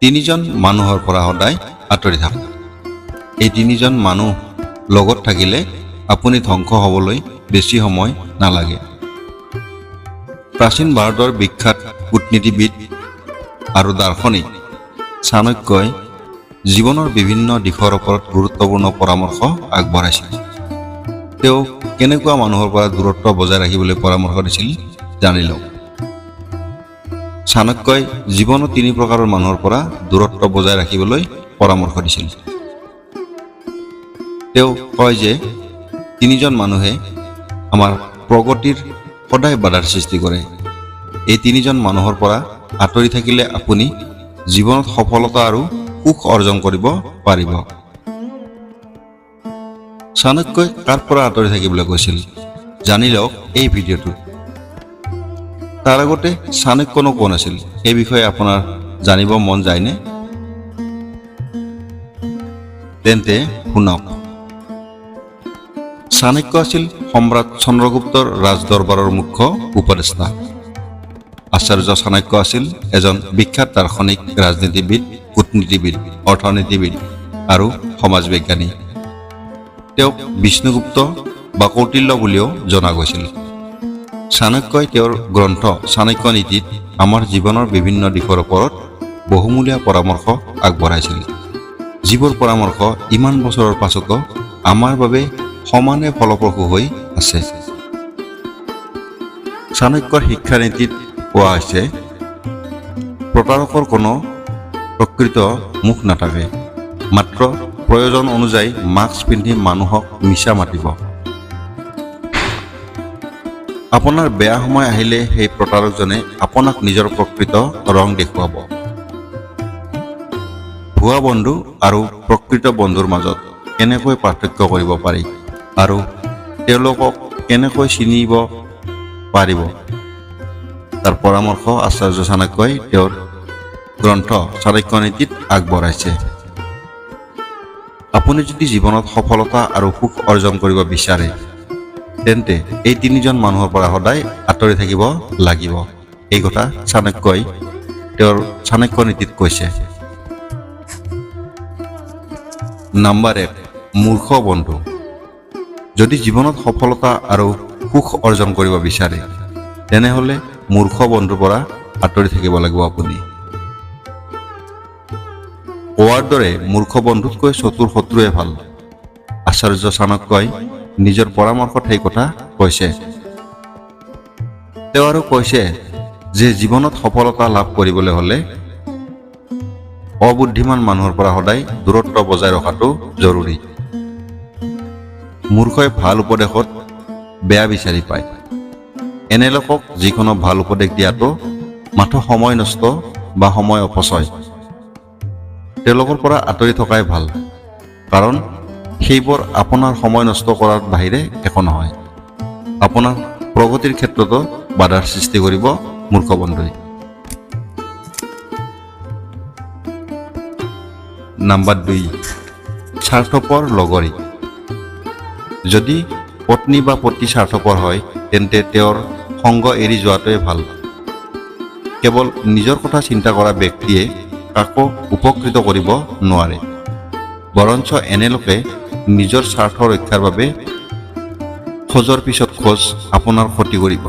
তিনিজন মানুহৰ পৰা সদায় আঁতৰি থাকক। এই তিনিজন মানুহ লগত থাকিলে আপুনি ধ্বংস হ'বলৈ বেছি সময় নালাগে। প্ৰাচীন ভাৰতৰ বিখ্যাত কূটনীতিবিদ আৰু দাৰ্শনিক চাণক্যই জীৱনৰ বিভিন্ন দিশৰ ওপৰত গুৰুত্বপূৰ্ণ পৰামৰ্শ আগবঢ়াইছিল। তেওঁ কেনেকুৱা মানুহৰ পৰা দূৰত্ব বজাই ৰাখিবলৈ পৰামৰ্শ দিছিল জানি লওক। চাণক্যই জীৱনৰ 3 প্ৰকাৰৰ মানুহৰ পৰা দূৰত্ব বজাই ৰাখিবলৈ পৰামৰ্শ দিছিল। তেওঁ কয় যে 3জন মানুহে আমাৰ প্ৰগতিৰ সদায় বাধাৰ সৃষ্টি কৰে। এই 3জন মানুহৰ পৰা আঁতৰি থাকিলে আপুনি জীৱনত সফলতা আৰু সুখ অৰ্জন কৰিব পাৰিব। চাণক্যই কাৰ পৰা আঁতৰি থাকিবলৈ কৈছিল জানি লওক এই ভিডিঅ'টোত। তাৰ আগতে চাণক্যনো কোন আছিল এই বিষয়ে আপোনাৰ জানিব মন যায়নে? তেন্তে শুনক। চাণক্য আছিল সম্ৰাট চন্দ্ৰগুপ্তৰ ৰাজদৰবাৰৰ মুখ্য উপদেষ্টা। আচাৰ্য চাণক্য আছিল এজন বিখ্যাত দাৰ্শনিক, ৰাজনীতিবিদ, কূটনীতিবিদ, অৰ্থনীতিবিদ আৰু সমাজ বিজ্ঞানী। তেওঁক বিষ্ণুগুপ্ত বা কৌটিল্য বুলিও জনা গৈছিল। চাণক্যই তেওঁৰ গ্ৰন্থ চাণক্য নীতিত আমাৰ জীৱনৰ বিভিন্ন দিশৰ ওপৰত বহুমূলীয়া পৰামৰ্শ আগবঢ়াইছিল, যিবোৰ পৰামৰ্শ ইমান বছৰৰ পাছতো আমাৰ বাবে সমানে ফলপ্ৰসূ হৈ আছে। চাণক্যৰ শিক্ষানীতিত কোৱা হৈছে, প্ৰতাৰকৰ কোনো প্ৰকৃত মুখ নাথাকে, মাত্ৰ প্ৰয়োজন অনুযায়ী মাস্ক পিন্ধি মানুহক মিছা মাতিব। আপোনাৰ বেয়া সময় আহিলে সেই প্ৰতাৰকজনে আপোনাক নিজৰ প্ৰকৃত ৰং দেখুৱাব। ভুৱা বন্ধু আৰু প্ৰকৃত বন্ধুৰ মাজত কেনেকৈ পাৰ্থক্য কৰিব পাৰি আৰু তেওঁলোকক কেনেকৈ চিনিব পাৰিব তাৰ পৰামৰ্শ আচাৰ্য চাণক্যই তেওঁৰ গ্ৰন্থ চাণক্য নীতিত আগবঢ়াইছে। আপুনি যদি জীৱনত সফলতা আৰু সুখ অৰ্জন কৰিব বিচাৰে তেন্তে এই 3জন মানুহৰ পৰা সদায় আঁতৰি থাকিব লাগিব। এই কথা চাণক্যই তেওঁৰ চাণক্য নীতিত কৈছে। নম্বৰ 1, মূৰ্খ বন্ধু। যদি জীৱনত সফলতা আৰু সুখ অৰ্জন কৰিব বিচাৰে তেনেহ'লে মূৰ্খ বন্ধুৰ পৰা আঁতৰি থাকিব লাগিব আপুনি। কোৱাৰ দৰে মূৰ্খ বন্ধুতকৈ চতুৰ শত্ৰুৱে ভাল। আচাৰ্য চাণক্যই নিজৰ পৰামৰ্শত সেই কথা কৈছে। তেওঁ আৰু কৈছে যে জীৱনত সফলতা লাভ কৰিবলৈ হ'লে অবুদ্ধিমান মানুহৰ পৰা সদায় দূৰত্ব বজাই ৰখাটো জৰুৰী। মূৰ্খই ভাল উপদেশত বেয়া বিচাৰি পায়। এনে লোকক যিকোনো ভাল উপদেশ দিয়াটো মাথো সময় নষ্ট বা সময় অপচয়। তেওঁলোকৰ পৰা আঁতৰি থকাই ভাল, কাৰণ সেইবোৰ আপোনাৰ সময় নষ্ট কৰাৰ বাহিৰে একো নহয়। আপোনাৰ প্ৰগতিৰ ক্ষেত্ৰতো বাধাৰ সৃষ্টি কৰিব মূৰ্খ বন্ধুৱে। নম্বৰ 2, স্বাৰ্থপৰ লগৰী। যদি পত্নী বা পতি স্বাৰ্থপৰ হয় তেন্তে তেওঁৰ সংগ এৰি যোৱাটোৱে ভাল। কেৱল নিজৰ কথা চিন্তা কৰা ব্যক্তিয়ে কাকো উপকৃত কৰিব নোৱাৰে, বৰঞ্চ এনে লোকে নিজৰ স্বাৰ্থ ৰক্ষাৰ বাবে খোজৰ পিছত খোজ আপোনাৰ ক্ষতি কৰিব।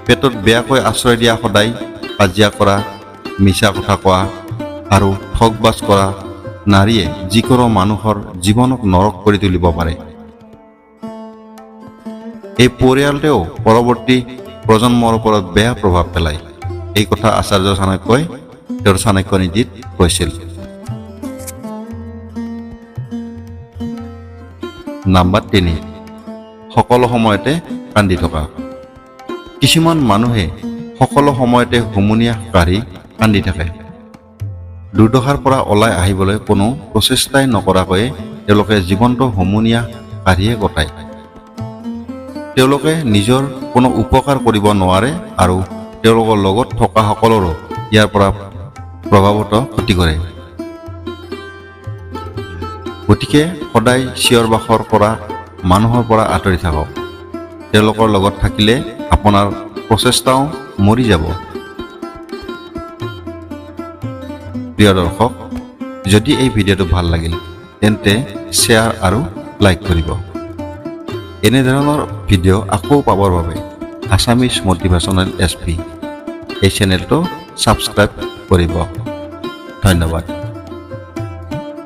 পেটত বেয়াকৈ আশ্ৰয় দিয়া, সদায় কাজিয়া কৰা, মিছা কথা কোৱা আৰু ঠগবাজ কৰা নাৰীয়ে যিকোনো মানুহৰ জীৱনক নৰক কৰি তুলিব পাৰে। এই পৰিয়ালটোৱেও পৰৱৰ্তী প্ৰজন্মৰ ওপৰত বেয়া প্ৰভাৱ পেলায়। এই কথা আচাৰ্য চাণক্যই তেওঁৰ চাণক্য নীতিত কৈছিল। নম্বৰ 3, সকলো সময়তে কান্দি থকা। কিছুমান মানুহে সকলো সময়তে হুমুনিয়া কাঢ়ি কান্দি থাকে। দুৰ্দশাৰ পৰা ওলাই আহিবলৈ কোনো প্ৰচেষ্টাই নকৰাকৈয়ে তেওঁলোকে জীৱনটো হুমুনিয়া কাঢ়িয়ে কটায়। তেওঁলোকে নিজৰ কোনো উপকাৰ কৰিব নোৱাৰে আৰু তেওঁলোকৰ লগত থকা সকলৰো ইয়াৰ পৰা প্ৰভাৱত ক্ষতি কৰে। গতিকে সদায় চিঞৰ বাখৰ কৰা মানুহৰ পৰা আঁতৰি থাকক। তেওঁলোকৰ লগত থাকিলে আপোনাৰ প্ৰচেষ্টাও মৰি যাব। প্ৰিয় দৰ্শক, যদি এই ভিডিঅ'টো ভাল লাগিল তেন্তে শ্বেয়াৰ আৰু লাইক কৰিব। এনেধৰণৰ ভিডিঅ' আকৌ পাবৰ বাবে আছামিজ মটিভেশ্যনেল SP এই চেনেলটো ছাবস্ক্ৰাইব কৰিব। ধন্যবাদ।